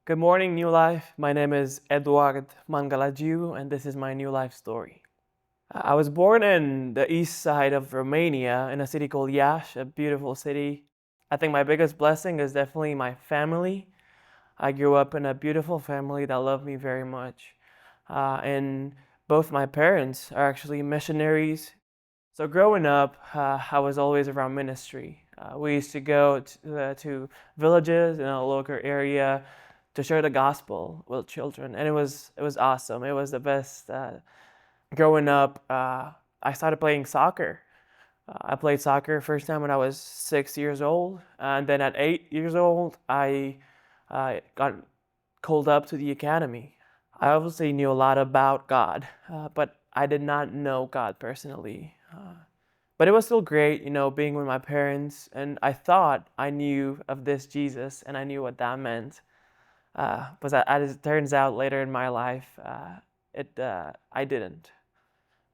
Good morning, New Life. My name is Eduard Mangalaju, and this is my New Life story. I was born in the east side of Romania in a city called Iași, a beautiful city. I think my biggest blessing is definitely my family. I grew up in a beautiful family that loved me very much. And both my parents are actually missionaries. So growing up, I was always around ministry. We used to go to villages in a local area to share the gospel with children, and it was awesome. It was the best. Growing up, I started playing soccer. I played soccer first time when I was 6 years old, and then at 8 years old, I got called up to the academy. I obviously knew a lot about God, but I did not know God personally. But it was still great, being with my parents, and I thought I knew of this Jesus, and I knew what that meant. But as it turns out, later in my life, I didn't.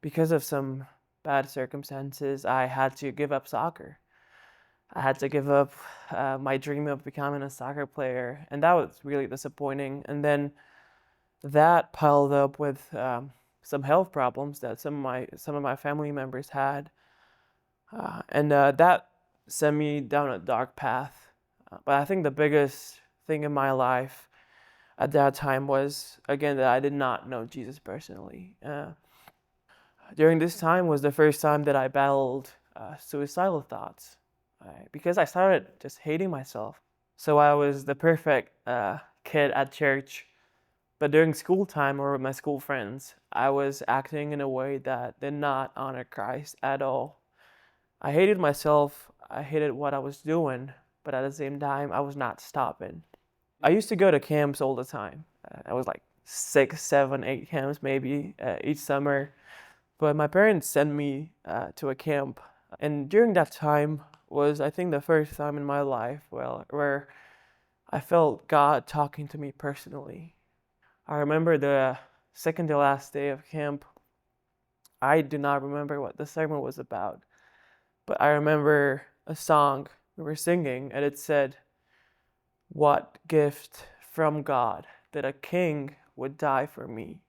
Because of some bad circumstances, I had to give up soccer. I had to give up my dream of becoming a soccer player, and that was really disappointing. And then that piled up with some health problems that some of my family members had, and that sent me down a dark path. But I think the biggest thing in my life at that time was again that I did not know Jesus personally. During this time was the first time that I battled suicidal thoughts because I started just hating myself. So I was the perfect kid at church, but during school time or with my school friends, I was acting in a way that did not honor Christ at all. I hated myself, I hated what I was doing, but at the same time, I was not stopping. I used to go to camps all the time. I was like 6, 7, 8 camps maybe each summer. But my parents sent me to a camp, and during that time was I think the first time in my life where I felt God talking to me personally. I remember the second to last day of camp. I do not remember what the sermon was about, but I remember a song we were singing, and it said, "What gift from God that a king would die for me?"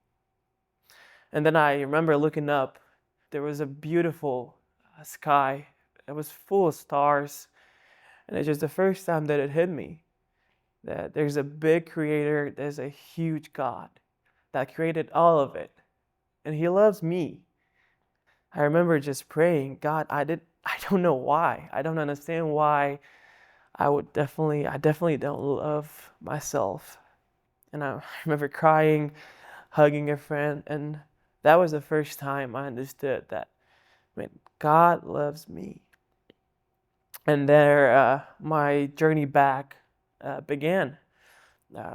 And then I remember looking up. There was a beautiful sky. It was full of stars. And it's just the first time that it hit me that there's a big creator, there's a huge God that created all of it. And he loves me. I remember just praying, God, I don't know why. I don't understand why I definitely don't love myself. And I remember crying, hugging a friend, and that was the first time I understood that, man, God loves me. And there, my journey back began.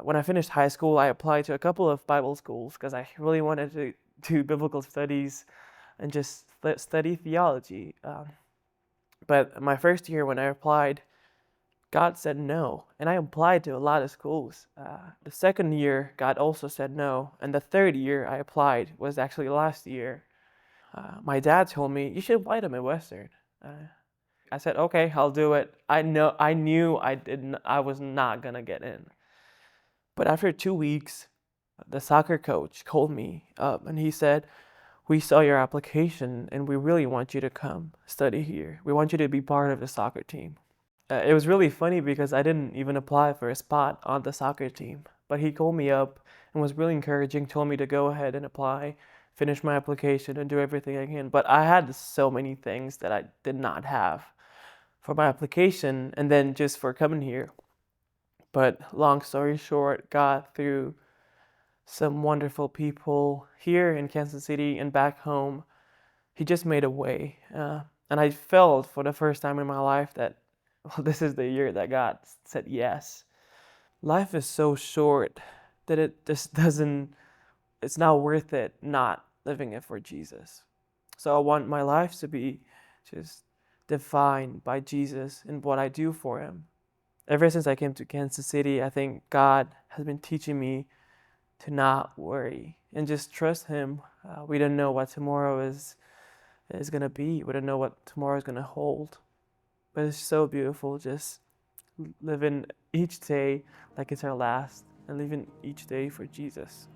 When I finished high school, I applied to a couple of Bible schools because I really wanted to do biblical studies and just study theology. But my first year when I applied, God said no, and I applied to a lot of schools. The second year, God also said no, and the third year I applied was actually last year. My dad told me you should apply to Midwestern. I said okay, I'll do it. I knew I was not gonna get in. But after 2 weeks, the soccer coach called me up and he said, "We saw your application and we really want you to come study here. We want you to be part of the soccer team." It was really funny because I didn't even apply for a spot on the soccer team, but he called me up and was really encouraging, told me to go ahead and apply, finish my application, and do everything I can. But I had so many things that I did not have for my application and then just for coming here. But long story short, got through some wonderful people here in Kansas City and back home. He just made a way. And I felt for the first time in my life that, well, this is the year that God said yes. Life is so short that it just doesn't, it's not worth it not living it for Jesus. So I want my life to be just defined by Jesus and what I do for him. Ever since I came to Kansas City, I think God has been teaching me to not worry and just trust him. We don't know what tomorrow is gonna be. We don't know what tomorrow is gonna hold. But it's so beautiful just living each day like it's our last. and living each day for Jesus.